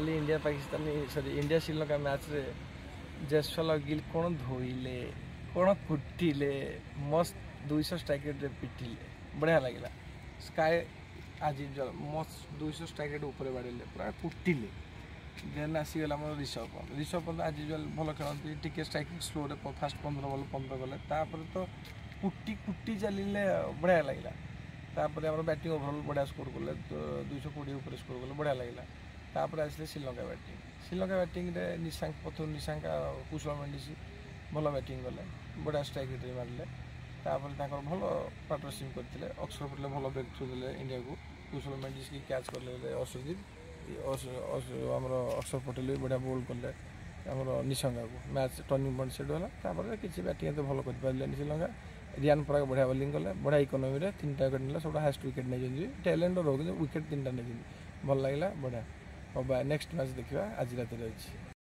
काली India Pakistan sorry India Sri Lanka match रे जसवाल गिल कौन धोइले कौन कुटिले मस्त 200 स्ट्राइक रेट पिटिले बढ़िया लगे स्काई आज मस्त 200 स्ट्राइक रेट ऊपर बाड़े पूरा कुटिले देन आसीगला आम ऋषभ पंत आज यूजुआल भल खेलती T striking slow fast 15 ball 15 गले तो कुटी कुटी चलिए बढ़िया लगे तापर आम बैटिंग ओभरऑल बढ़िया स्कोर कले 220 ऊपर स्कोर कले बढ़िया लगे तापर आसले श्रीलंका बैटिंग रे निशांक प्रथम निशांक कुशल मेंडिस भल बैटिंग कले बढ़िया स्ट्राइक रेट मारे तापर भल पार्टनरशिप करते अक्षर पटेल भल ब्रेक थ्रू देले इंडिया को कुशल मेंडिस की कैच कले अर्शदीप आमर अक्षर पटेल भी बढ़िया बोल्ड कले आमर निशंका को मैच टर्निंग पॉइंट सेट है किसी बैटिंग तो भल कर श्रीलंका रियान पराग बढ़िया बोलिंग कले बढ़िया इकोनोमी 3टा विकेट ना सब हाएस्ट विकेट नहीं टैलेंट रोक विकेट 3टा नहीं भल लगे बढ़िया हम नेक्स्ट मैच देखा आज रात।